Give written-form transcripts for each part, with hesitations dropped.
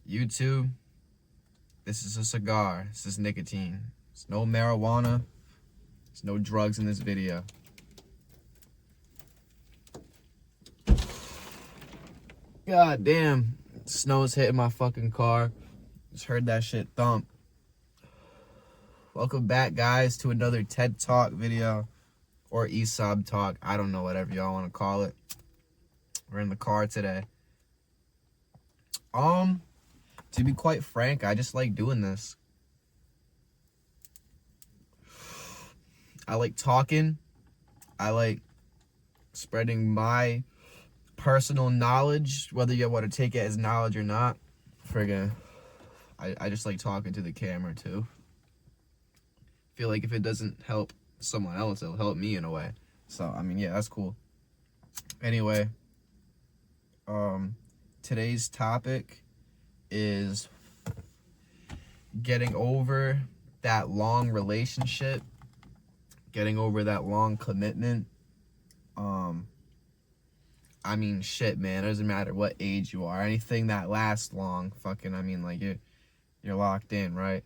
YouTube, this is a cigar. This is nicotine. It's no marijuana. There's no drugs in this video. God damn. Snow's hitting my fucking car. Just heard that shit thump. Welcome back, guys, to another TED Talk video. Or E-SoB talk. I don't know, whatever y'all want to call it. We're in the car today. To be quite frank, I just like doing this. I like talking. I like spreading my personal knowledge, whether you want to take it as knowledge or not. Friggin', I just like talking to the camera too. Feel like if it doesn't help someone else, it'll help me in a way. So, I mean, yeah, that's cool. Anyway, today's topic is getting over that long relationship, getting over that long commitment. I mean, shit, man, it doesn't matter what age you are. Anything that lasts long, fucking, I mean, like, you're locked in, right?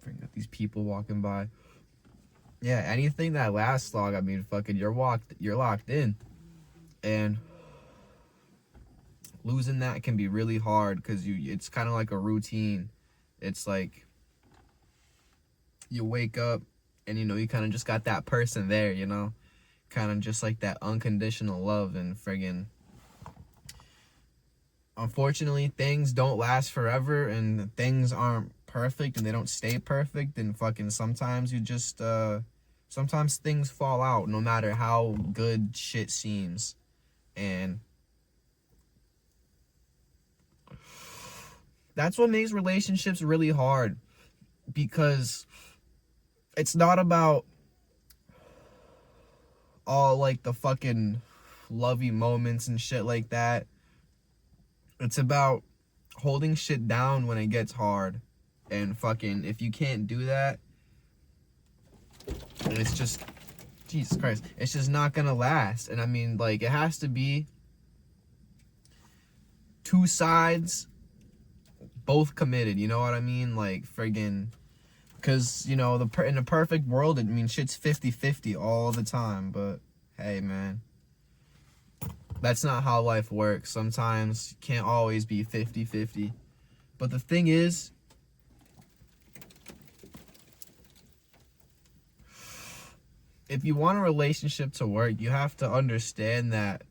Bring up these people walking by. Yeah, anything that lasts long, I mean, fucking, you're locked in. And losing that can be really hard because it's kind of like a routine. It's like you wake up and, you kind of just got that person there, kind of just like that unconditional love. And friggin', unfortunately, things don't last forever and things aren't perfect and they don't stay perfect. And fucking sometimes you just, sometimes things fall out no matter how good shit seems. And that's what makes relationships really hard, because it's not about all like the fucking lovey moments and shit like that. It's about holding shit down when it gets hard. And fucking, if you can't do that, it's just, Jesus Christ, it's just not gonna last. And I mean, like, it has to be two sides both committed, you know what I mean? Like, friggin', because, in a perfect world, it means shit's 50-50 all the time. But hey, man, that's not how life works. Sometimes it can't always be 50-50. But the thing is, if you want a relationship to work, you have to understand that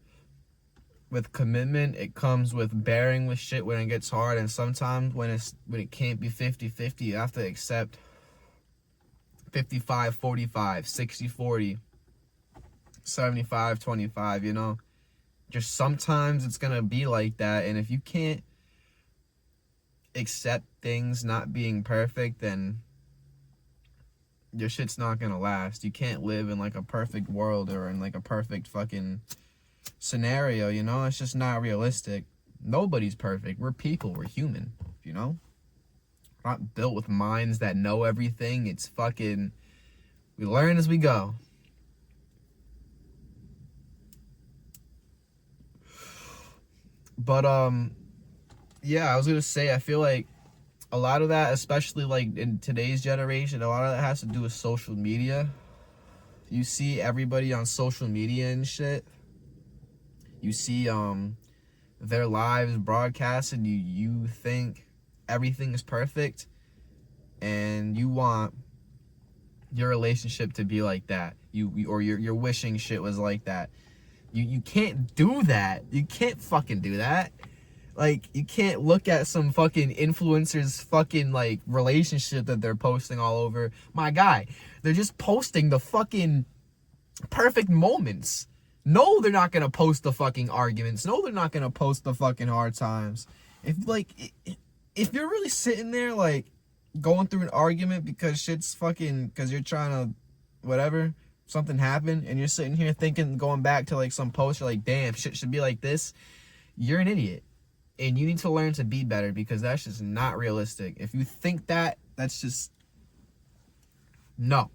with commitment, it comes with bearing with shit when it gets hard. And sometimes when it can't be 50-50, you have to accept 55-45, 60-40, 75-25, Just sometimes it's gonna be like that. And if you can't accept things not being perfect, then your shit's not gonna last. You can't live in like a perfect world or in like a perfect fucking scenario, It's just not realistic. Nobody's perfect. We're people. We're human, We're not built with minds that know everything. It's fucking, we learn as we go. But yeah, I was gonna say, I feel like a lot of that, especially like in today's generation, a lot of that has to do with social media. You see everybody on social media and shit. You see their lives broadcast, and you think everything is perfect, and you want your relationship to be like that. You're wishing shit was like that. You can't do that. You can't fucking do that. Like, you can't look at some fucking influencer's fucking, like, relationship that they're posting all over. My guy, they're just posting the fucking perfect moments. No, they're not gonna post the fucking arguments. No, they're not gonna post the fucking hard times. If you're really sitting there, like, going through an argument because you're trying to, whatever, something happened, and you're sitting here thinking, going back to, like, some post, you're like, damn, shit should be like this, you're an idiot. And you need to learn to be better, because that's just not realistic. If you think that, that's just, no.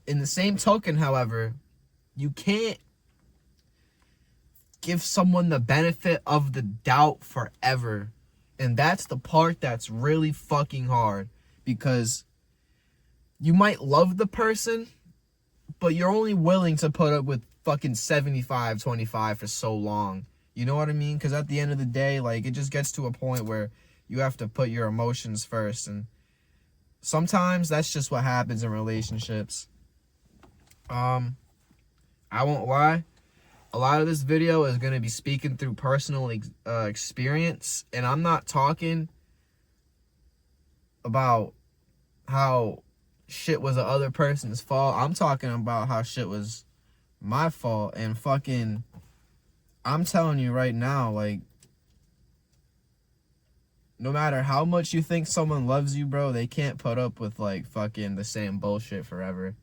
In the same token, however, you can't give someone the benefit of the doubt forever. And that's the part that's really fucking hard, because you might love the person, but you're only willing to put up with fucking 75-25 for so long. You know what I mean? Because at the end of the day, like, it just gets to a point where you have to put your emotions first. And sometimes that's just what happens in relationships. I won't lie. A lot of this video is going to be speaking through personal experience. And I'm not talking about how shit was the other person's fault. I'm talking about how shit was my fault. And fucking, I'm telling you right now, like, no matter how much you think someone loves you, bro, they can't put up with, like, fucking the same bullshit forever.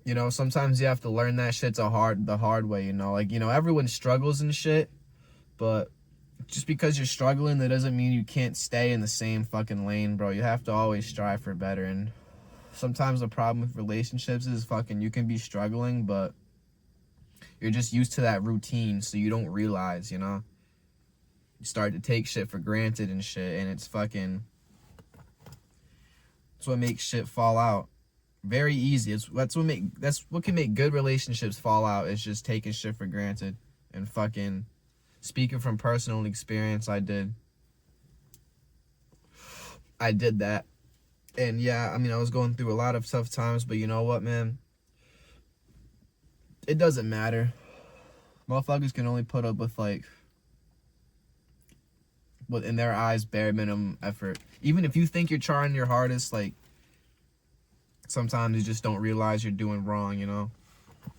You know, sometimes you have to learn that shit the hard way, you know? Like, you know, everyone struggles and shit, but just because you're struggling, that doesn't mean you can't stay in the same fucking lane, bro. You have to always strive for better. And sometimes the problem with relationships is fucking, you can be struggling, but you're just used to that routine, so you don't realize, you know? You start to take shit for granted and shit, and it's fucking, that's what makes shit fall out. Very easy. That's what can make good relationships fall out, is just taking shit for granted. And fucking, speaking from personal experience, I did that. And yeah, I mean, I was going through a lot of tough times, but you know what, man? It doesn't matter. Motherfuckers can only put up with, like, what in their eyes, bare minimum effort. Even if you think you're trying your hardest, like, sometimes you just don't realize you're doing wrong, you know?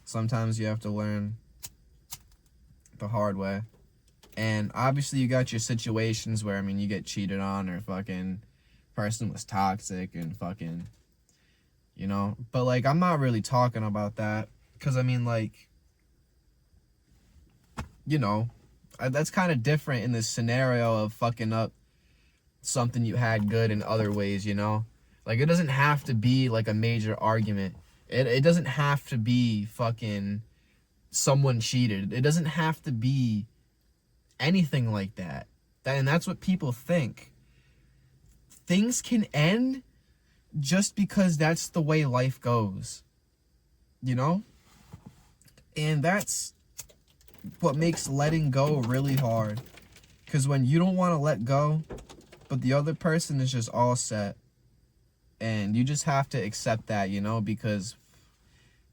Sometimes you have to learn the hard way. And obviously you got your situations where, I mean, you get cheated on, or fucking person was toxic and fucking, you know? But, like, I'm not really talking about that, because, I mean, like, you know, that's kind of different in this scenario of fucking up something you had good in other ways, you know? Like, it doesn't have to be, like, a major argument. It doesn't have to be fucking someone cheated. It doesn't have to be anything like that. And that's what people think. Things can end just because that's the way life goes. You know? And that's what makes letting go really hard. Because when you don't want to let go, but the other person is just all set, and you just have to accept that, you know? Because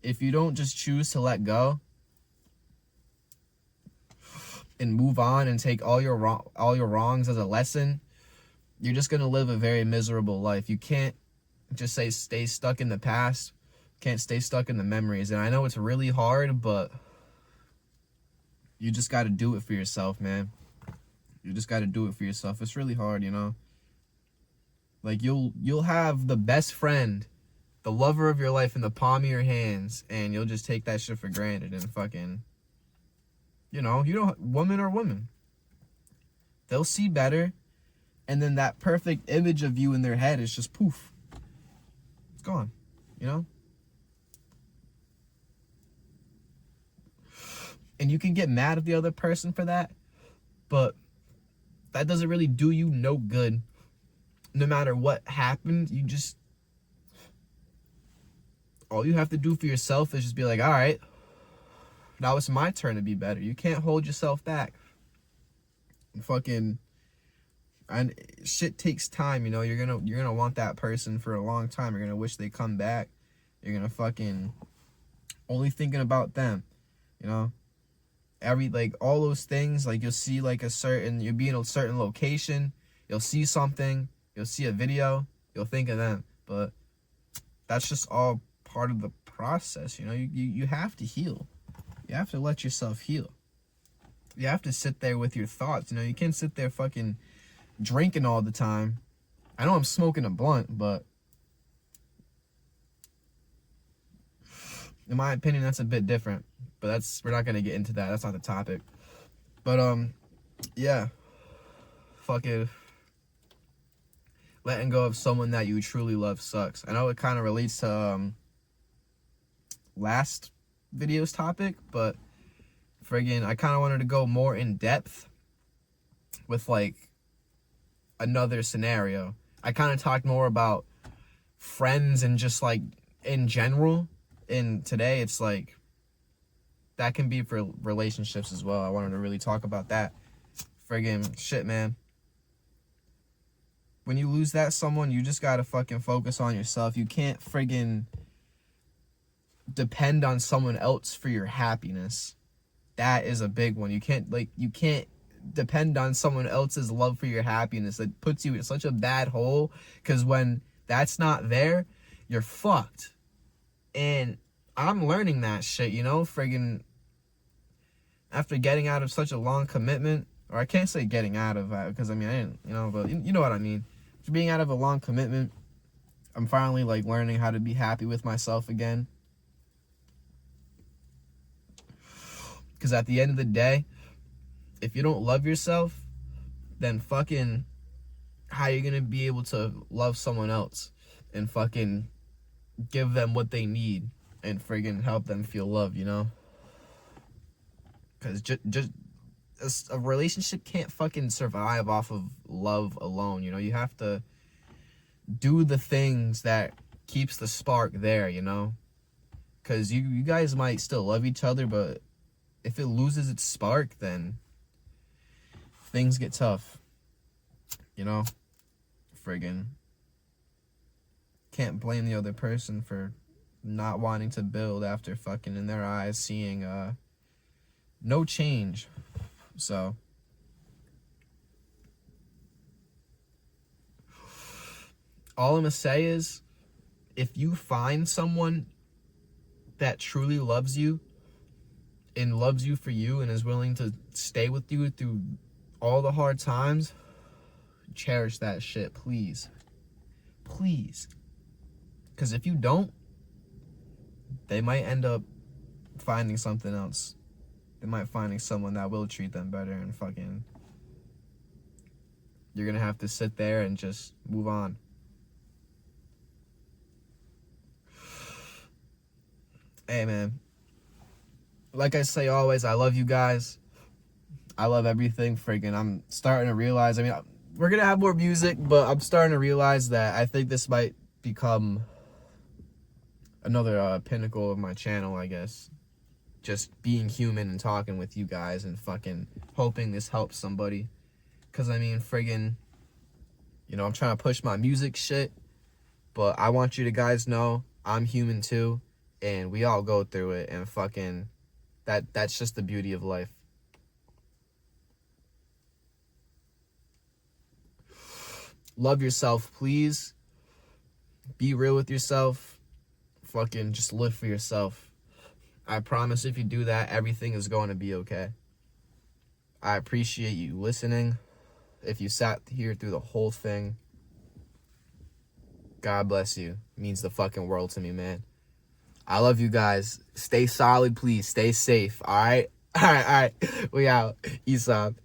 if you don't just choose to let go and move on and take all your wrongs as a lesson, you're just going to live a very miserable life. You can't just stay stuck in the past. Can't stay stuck in the memories. And I know it's really hard, but you just got to do it for yourself, man. You just got to do it for yourself. It's really hard, you know? Like, you'll have the best friend, the lover of your life, in the palm of your hands, and you'll just take that shit for granted. And fucking, you know, woman or woman, they'll see better, and then that perfect image of you in their head is just poof. It's gone, you know? And you can get mad at the other person for that, but that doesn't really do you no good. No matter what happened, all you have to do for yourself is just be like, all right, now it's my turn to be better. You can't hold yourself back. And shit takes time, you know? You're gonna want that person for a long time. You're gonna wish they come back. You're gonna fucking only thinking about them, you know? All those things, like, you'll see, like, you'll be in a certain location, you'll see something, you'll see a video, you'll think of them. But that's just all part of the process, you know? You have to heal. You have to let yourself heal. You have to sit there with your thoughts, you know? You can't sit there fucking drinking all the time. I know I'm smoking a blunt, but in my opinion, that's a bit different. But we're not gonna get into that. That's not the topic. But yeah, fucking letting go of someone that you truly love sucks. I know it kind of relates to last video's topic, but friggin' I kind of wanted to go more in depth with like another scenario. I kind of talked more about friends and just like in general. And today it's like that can be for relationships as well. I wanted to really talk about that. Friggin' shit, man. When you lose that someone, you just gotta fucking focus on yourself. You can't friggin' depend on someone else for your happiness. That is a big one. You can't depend on someone else's love for your happiness. It puts you in such a bad hole, because when that's not there, you're fucked. And I'm learning that shit, you know, friggin' after getting out of such a long commitment, or I can't say getting out of, because I mean, I didn't, you know, but you know what I mean. After being out of a long commitment, I'm finally like learning how to be happy with myself again. Because at the end of the day, if you don't love yourself, then fucking how you gonna be able to love someone else and fucking give them what they need and friggin' help them feel loved, you know? Because just a relationship can't fucking survive off of love alone, you know? You have to do the things that keeps the spark there, you know? Because you guys might still love each other, but if it loses its spark, then things get tough, you know? Friggin' can't blame the other person for not wanting to build after fucking in their eyes seeing no change. So all I'm gonna say is, if you find someone that truly loves you and loves you for you and is willing to stay with you through all the hard times, cherish that shit, please. Please. Because if you don't, they might end up finding something else. They might finding someone that will treat them better, and fucking you're gonna have to sit there and just move on. Hey, man. Like I say always, I love you guys. I love everything. Friggin', I'm starting to realize, I mean, we're gonna have more music, but I'm starting to realize that I think this might become another pinnacle of my channel, I guess. Just being human and talking with you guys and fucking hoping this helps somebody. Because, I mean, friggin', you know, I'm trying to push my music shit, but I want you to guys know I'm human too, and we all go through it, and fucking that's just the beauty of life. Love yourself, please. Be real with yourself. Fucking just live for yourself. I promise if you do that, everything is going to be okay. I appreciate you listening. If you sat here through the whole thing, God bless you. It means the fucking world to me, man. I love you guys. Stay solid, please. Stay safe, all right? All right. We out. E-SoB.